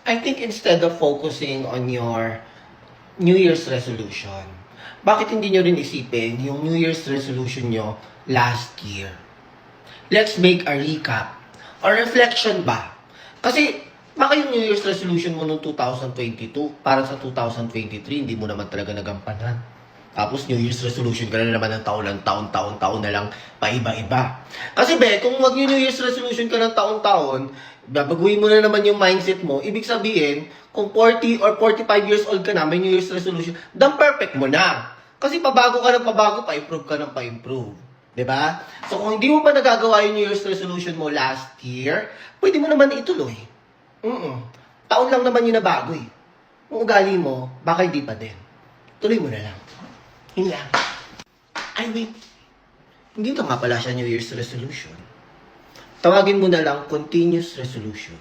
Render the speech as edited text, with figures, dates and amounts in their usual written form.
I think instead of focusing on your New Year's resolution, bakit hindi nyo rin isipin yung New Year's resolution nyo last year? Let's make a recap or reflection ba? Kasi baka yung New Year's resolution mo noong 2022 para sa 2023, hindi mo naman talaga nagampanan. Tapos New Year's resolution ka na naman ng taon na lang paiba-iba. Kasi kung mag-New Year's resolution ka ng taon-taon, babaguhin mo na naman yung mindset mo. Ibig sabihin, kung 40 or 45 years old ka na, may New Year's resolution, dan perfect mo na. Kasi pabago ka ng pabago, pa-improve ka ng pa-improve. 'Di ba? So kung hindi mo pa nagagawa yung New Year's resolution mo last year, pwede mo naman ituloy. Taon lang naman yung nabago eh. Kung ugali mo, baka hindi pa din. Tuloy mo na lang. Yun lang. Ay, wait. Hindi na nga pala siya New Year's resolution. Tawagin mo na lang continuous resolution.